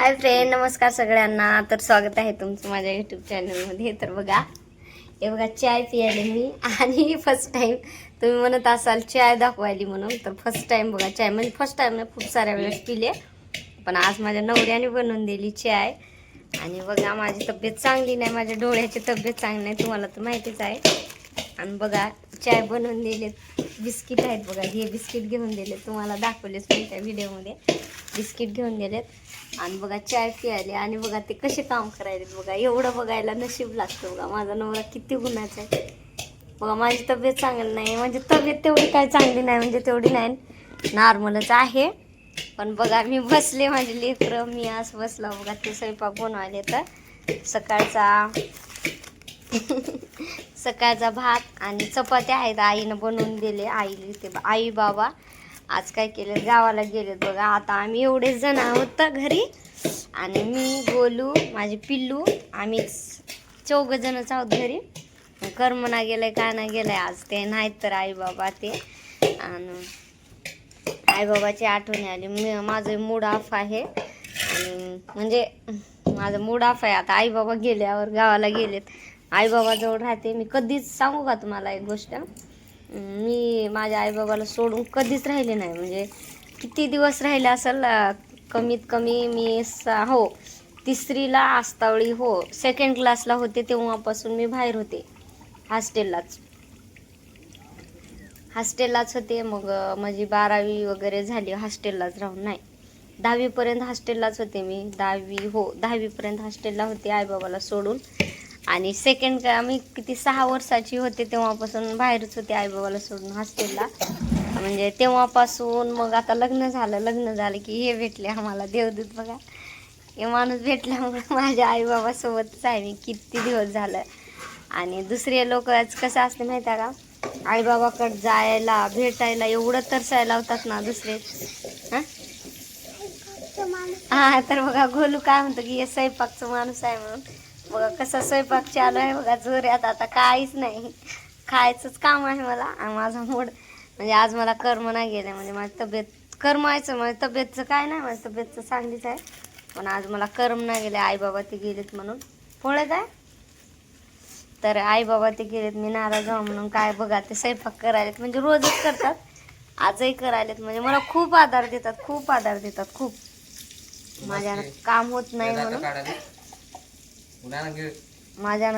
Hi friend, नमस्कार सगळ्यांना. तर स्वागत आहे तुमचं माझ्या यूट्यूब चॅनलमध्ये. तर बघा, हे बघा चाय पियाले मी. आणि फर्स्ट टाइम तुम्ही म्हणत असाल चाय दाखवायली म्हणून, तर फर्स्ट टाइम बघा चाय म्हणजे फर्स्ट टाइम नाही, खूप साऱ्या वेळेस पिले, पण आज माझ्या नवऱ्याने बनवून दिली चाय. आणि बघा माझी तब्येत चांगली नाही, माझ्या डोळ्याची तब्येत चांगली नाही, तुम्हाला तर माहितीच आहे. आणि बघा चाय बनवून दिलेत, बिस्किट आहेत बघा, हे बिस्किट घेऊन दिले, तुम्हाला दाखवलेच मी त्या व्हिडिओमध्ये. बिस्किट घेऊन गेलेत आणि बघा चाय प्यायले. आणि बघा ते कसे काम करायलेत बघा, एवढं बघायला नशीब लागतं बघा. माझा नवरा किती गुणाचा आहे बघा. माझी तब्येत चांगली नाही, म्हणजे तब्येत तेवढी काय चांगली नाही, म्हणजे तेवढी नाही, नॉर्मलच आहे. पण बघा मी बसले, माझे लेकरं मी आज बसला बघा. ते स्वयंपाक बनवायले, तर सकाळचा भात आणि चपात्या आहेत, आईनं बनवून दिले. आईला ते आई बाबा आज काय केलं, गावाला गेलेत बघा. आता आम्ही एवढेच जण आहोत घरी, आणि मी गोलू माझे पिल्लू, आम्ही 4 जणच आहोत घरी. करमना गेलंय काय नाही गेलंय आज, ते नाहीत तर आई बाबा ते. आणि आई बाबाची आठवण आली, माझं मूड ऑफ आहे. आणि म्हणजे माझं मूड ऑफ आहे आता. आई बाबा गेल्यावर, गावाला गेलेत, आई बाबा जवळ राहते मी. कधीच सांगू का तुम्हाला एक गोष्ट, मी माझ्या आईबाबाला सोडून कधीच राहिले नाही. म्हणजे किती दिवस राहिले असेल, कमीत कमी मी हो 3रीला आस्तावळी, हो 2nd क्लासला होते तेव्हापासून मी बाहेर होते. हॉस्टेललाच होते. मग माझी 12वी वगैरे झाली हॉस्टेललाच राहून. नाही, 10वीपर्यंत हॉस्टेललाच होते मी. 10वीपर्यंत हॉस्टेलला होते आईबाबाला सोडून. आणि आम्ही किती 6 वर्षाची होते तेव्हापासून बाहेरच होते आईबाबाला सोडून हॉस्टेलला. म्हणजे तेव्हापासून मग आता लग्न झालं की हे भेटले आम्हाला देवदूत बघा. हे माणूस भेटल्यामुळे माझ्या आईबाबासोबतच आहे मी किती दिवस झालं. आणि दुसरे लोक कसं असते माहिती आहे का, आईबाबाकडे जायला भेटायला एवढं तरसायला लावतात ना दुसरे. हा तर बघा गोलू काय म्हणतो की हे स्वयंपाकचं माणूस आहे म्हणून. बघा कसा स्वयंपाक चालू आहे बघा जोरात. आता काहीच नाही, खायचंच काम आहे मला. आणि माझा मूड म्हणजे आज मला कर्म नाही गेले, म्हणजे माझी तब्येत करमायचं, माझ्या तब्येतचं काय नाही, माझ्या तब्येतचं चांगलीच आहे, पण आज मला कर्म नाही गेले. आई बाबा ते गेलेत म्हणून. पोळत आहे तर आई बाबा ते गेलेत, मी नाराज जाऊ म्हणून. काय बघा ते स्वयंपाक करायलेत, म्हणजे रोजच करतात, आजही करायलेत. म्हणजे मला खूप आधार देतात खूप. माझ्यानं काम होत नाही म्हणून,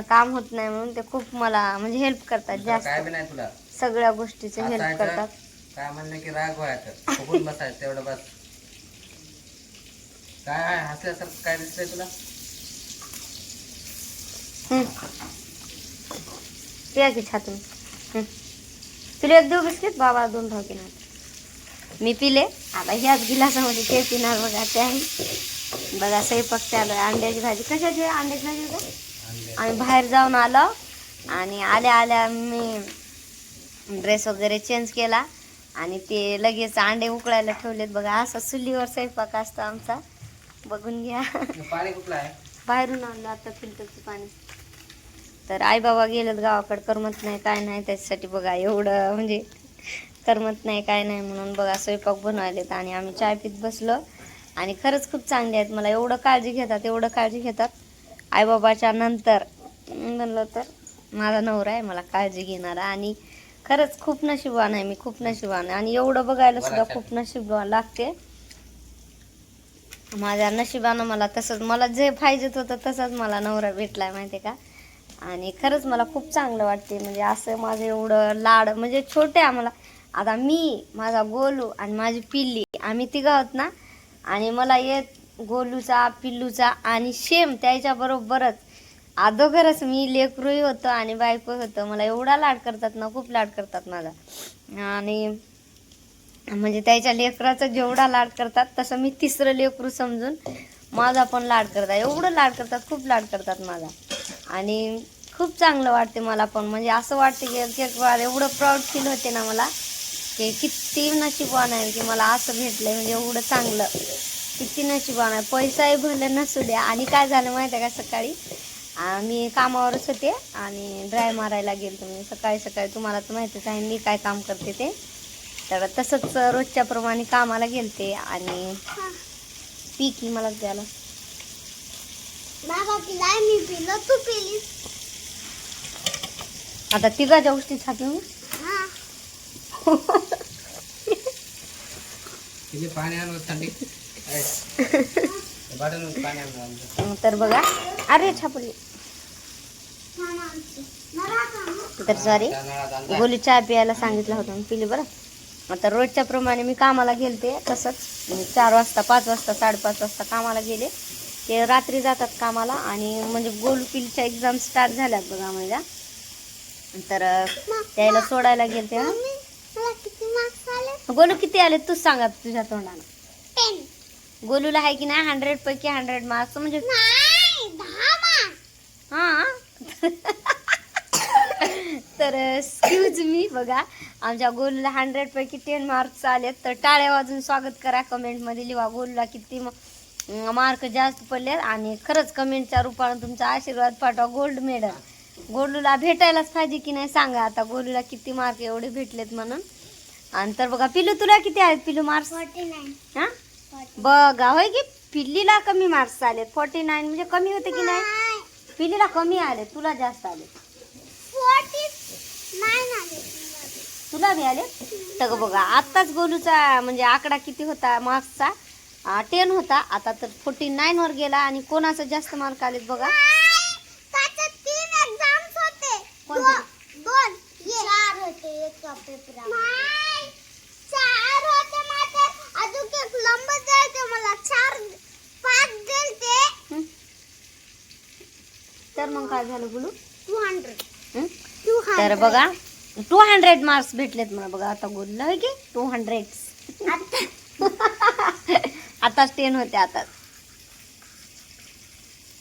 काम होत नाही म्हणून ते खूप मला म्हणजे हेल्प करतात जास्त, सगळ्या गोष्टीचे हेल्प करतात. काय म्हणलं की राग व्हायचं, फुगून बसायचं तेवढं बस. काय हसल्यासारखं काय दिसतंय तुला? पिया की छातून. तुला एक देऊ बिस्किट, बाबा 2 भाव की. मी पिले, आता ह्याच गिलासामध्ये ते पिणार बघा. ते आहे बघा स्वयंपाक चालू आहे. अंड्याची भाजी. कशाची आहे अंड्याची भाजी का? आम्ही बाहेर जाऊन आलो, आणि आल्या मी ड्रेस वगैरे चेंज केला, आणि ते लगेच अंडे उकळायला ठेवलेत बघा. असा चुलीवर स्वयंपाक असतो आमचा, बघून घ्या. पाणी कुठलं आहे? बाहेरून आणलं आता फिल्टरचं पाणी. तर आई बाबा गेलेत गावाकडे, करमत नाही काय नाही, त्याच्यासाठी बघा एवढं म्हणजे करमत नाही काय नाही म्हणून बघा स्वयंपाक बनवायलेत. आणि आम्ही चाय पीत बसलो. आणि खरंच खूप चांगले आहेत, मला एवढं काळजी घेतात आईबाबाच्या नंतर. म्हणलं तर माझा नवरा आहे मला काळजी घेणारा, आणि खरंच खूप नशिबवान आहे मी, खूप नशिबवान आहे. आणि एवढं बघायला सुद्धा खूप नशिबवान लागते. माझ्या नशिबानं मला तसंच, मला जे पाहिजेत होतं तसंच मला नवरा भेटलाय माहिती का. आणि खरंच मला खूप चांगलं वाटते, म्हणजे असं माझं एवढं लाड, म्हणजे छोटे आम्हाला. आता मी, माझा गोलू आणि माझी पिल्ली, आम्ही 3 आहोत ना. आणि मला गोलूचा, पिल्लूचा आणि शेम त्याच्याबरोबरच अगोदरच मी लेकरूही होतं आणि बायको होतं. मला एवढा लाड करतात ना, खूप लाड करतात माझा. आणि म्हणजे त्याच्या लेकराचा जेवढा लाड करतात तसं मी 3रं लेकरू समजून माझा पण लाड करतात. एवढं लाड करतात, खूप लाड करतात माझा. आणि खूप चांगलं वाटते मला पण, म्हणजे असं वाटते की एक वेळा एवढं प्राऊड फील होते ना मला, की किती नशीबवान आहे की मला असं भेटलंय, म्हणजे एवढं चांगलं, किती नशीबवान आहे. पैसाही भले नसू द्या. आणि काय झालं माहिती आहे का, सकाळी मी कामावरच होते आणि ड्राय मारायला गेलो. म्हणजे सकाळी तुम्हाला तर माहितीच आहे मी काय काम करते ते. तर तसंच रोजच्याप्रमाणे कामाला गेलते. आणि पीक मला द्यायला बाबा पिलाय, मी पिलो, तू पिलीस. आता तिघाच्या गोष्टी छापी हा. तिथे पाणी आणलं थंडी बाटल पाणी आणलं तर बघा. अरे छापली. तर सॉरी, गोली चहा प्यायला सांगितलं होतं, पिली बरं. आता रोजच्या प्रमाणे मी कामाला गेलते तसंच 4 वाजता, 5 वाजता, 5:30 वाजता कामाला गेले. ते रात्री जातात कामाला आणि म्हणजे गोलू पिलीच्या एक्झाम स्टार्ट झाल्यात बघा माझ्या. तर त्याला सोडायला गेलते. मला किती मार्क्स आले? गोलू किती आले तूच सांगा तुझ्या तोंडानं. 10. गोलूला आहे की नाही 100 पैकी 100 मार्क्स म्हणजे नाही, 10 मार्क्स. हा. तर एक्सक्यूज मी, बघा आमच्या गोलूला 100 पैकी 10 मार्क्स आलेत. तर टाळ्या वाजून स्वागत करा, कमेंटमध्ये लिहा गोलूला किती मार्क जास्त पडलेत. आणि खरंच कमेंटच्या रूपाने तुमचा आशीर्वाद पाठवा. गोल्ड मेडल गोलूला भेटायलाच पाहिजे की नाही सांगा. आता गोलूला किती मार्क एवढे भेटलेत म्हणून. आणि तर बघा पिलू, तुला किती आहेत पिलू मार्क्स? 49. हा बघा, होय की पिल्लीला कमी मार्क्स आलेत. 49 म्हणजे कमी होते की नाही? पिल्लीला कमी आले, तुला जास्त आले. 49 आले. तुला बी आले. तर बघा आत्ताच गोलूचा म्हणजे आकडा किती होता मार्क्सचा? 10 होता, आता तर 49 वर गेला. आणि कोणाचं जास्त मार्क आलेत बघा. त्याचे 3 एक्झाम्स होते. कोणते? 2 4 होते एका पेपरात. नाही, 4 होते माझे. अजून एक लंब द्यायचे मला. 4 5 दिलते. तर मग काय झालं बोलू? 200. हं? 200. तर बघा 200 मार्क्स भेटलेत मला बघा आता गोलूला, होय की 200. आताच 10 होते आताच.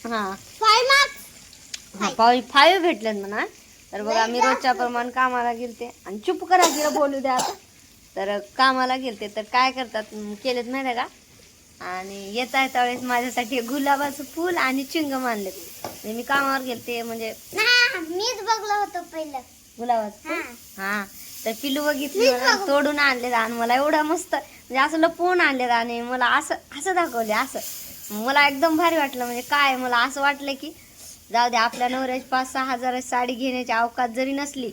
हा 5 मार्क्स. हा 5 भेटलेत म्हणा. तर बघा मी रोजच्या प्रमाणे कामाला गेलते. आणि चुप करा तिला बोलू द्या आता. तर कामाला गेलते तर काय करतात केलेत माहिती आहे का? आणि येता वेळेस माझ्यासाठी गुलाबाचं फूल आणि चिंगम आणलेत. म्हणजे मी कामावर गेलते म्हणजे मीच बघलं होतं पहिलं. गुलाबाचं फूल. हा तर पिलू बघितली मला तोडून आणलेत आणि मला एवढा मस्त म्हणजे असं लपवून आणलेत आणि मला असं दाखवले. असं मला एकदम भारी वाटलं. म्हणजे काय मला असं वाटलं की जाऊ दे, आपल्या नवऱ्याची 5-6 हजाराची साडी घेण्याची अवकाश जरी नसली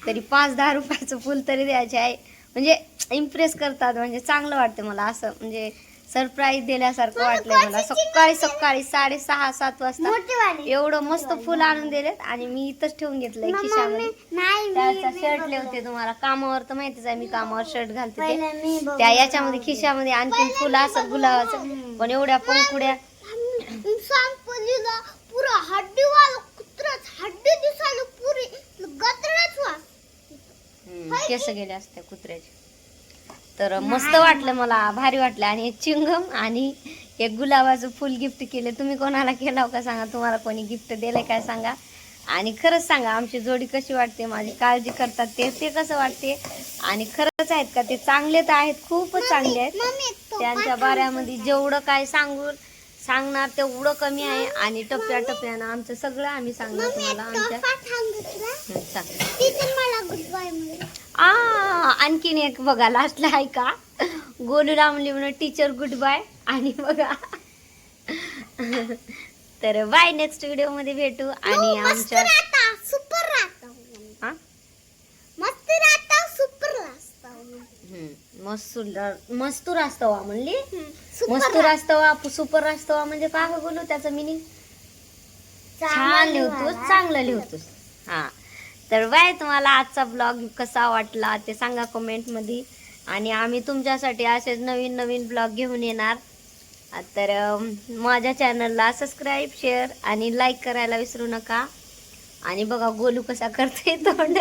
तरी 5-10 रुपयाचं फुल तरी द्यायचे आहे. म्हणजे इम्प्रेस करतात, म्हणजे चांगलं वाटतं मला. असं म्हणजे सरप्राईज दिल्यासारखं वाटलंय मला. सकाळी 6:30-7 वाजता एवढं मस्त फुल आणून दिलेत आणि मी इथंच ठेवून घेतलंय खिशामध्ये. त्याचा शर्ट ठेवते तुम्हाला कामावर तर माहितीच आहे, मी कामावर शर्ट घालते ते. त्या याच्यामध्ये खिशामध्ये आणखीन फुलं असं गुलाबाचं. पण एवढ्या पंखुड्या पुरा हड्डीवाला कुत्राच हड्डी दिसायला पुरी गतरच वास. केस गेले असते कुत्र्याचे. तर मस्त वाटलं मला, भारी वाटलं. आणि एक चिंगम आणि एक गुलाबाचं फुल गिफ्ट केले. तुम्ही कोणाला केलं का सांगा, तुम्हाला कोणी गिफ्ट दिलंय काय सांगा. आणि खरंच सांगा आमची जोडी कशी वाटते, माझी काळजी करतात ते कसं वाटते. आणि खरंच आहेत का ते चांगले तर आहेत, खूपच चांगले आहेत. त्यांच्या बाऱ्यामध्ये जेवढं काय सांगणार तेवढं कमी आहे. आणि टप्प्याटप्प्यानं आमचं सगळं आम्ही सांगणार तुम्हाला. आमच्या आणखीन एक बघा लास्टला आहे का गोलूला म्हणली म्हणून टीचर गुड बाय. आणि बघा तर बाय, नेक्स्ट व्हिडिओ मध्ये भेटू. आणि आमच्या मस्तूर असतवा म्हणली. मस्तूर असतवा सुपर असतवा म्हणजे काय हो बोलू त्याचं मिनिंग? छान लिहतोस, चांगलं लिहतोस. हा तर बाय, तुम्हाला आजचा ब्लॉग कसा वाटला ते सांगा कमेंट मध्ये. आणि आम्ही तुमच्यासाठी असेच नवीन नवीन ब्लॉग घेऊन येणार. तर माझ्या चॅनलला सबस्क्राईब, शेअर आणि लाईक करायला विसरू नका. आणि बघा गोलू कसा करते तोंड.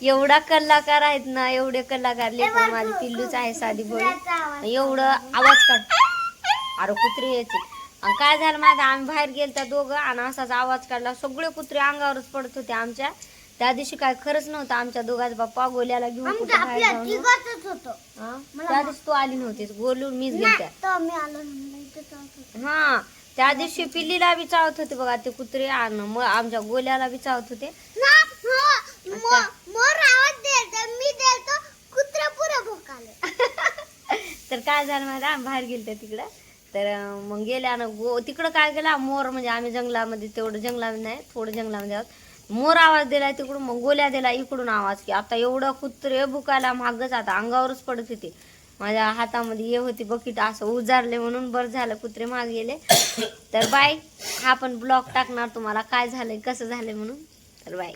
एवढा कलाकार आहेत ना, एवढे कलाकार लेकर माझी पिल्लूच आहे साधी बोल. एवढं आवाज काढ. अरे कुत्री यायची. आणि काय झालं माझं, आम्ही बाहेर गेलो त्या दोघं आणि असाच आवाज काढला. सगळे कुत्रे अंगावरच पडत होते आमच्या. त्या दिवशी काय खरंच नव्हतं आमच्या दोघांचा बाप्पा गोल्याला घेऊन कुठे बाहेर जाऊन. त्या दिवशी तू आली नव्हतीस, गोलू मीच गेलत्या. हा त्या दिवशी पिल्लीला बी चावत होते बघा ते कुत्रे आणि मग आमच्या गोल्याला बी चावत होते. तर काय झालं माझ्या आम्ही बाहेर गेलते तिकडं. तर मग गेल्या ना तिकडं काय केला मोर, म्हणजे आम्ही जंगलामध्ये, तेवढं जंगलामध्ये नाही, थोडं जंगलामध्ये आहोत. मोर आवाज दिलाय तिकडून, मग गोल्या दिला इकडून आवाज, की आता एवढं कुत्रे भुकायला मागच, आता अंगावरच पडत होते. माझ्या हातामध्ये हे होती बकेट, असं उजारले म्हणून बरं झालं कुत्रे मागे गेले. तर बाय, हा पण ब्लॉग टाकणार तुम्हाला काय झालंय कसं झालंय म्हणून. तर बाय.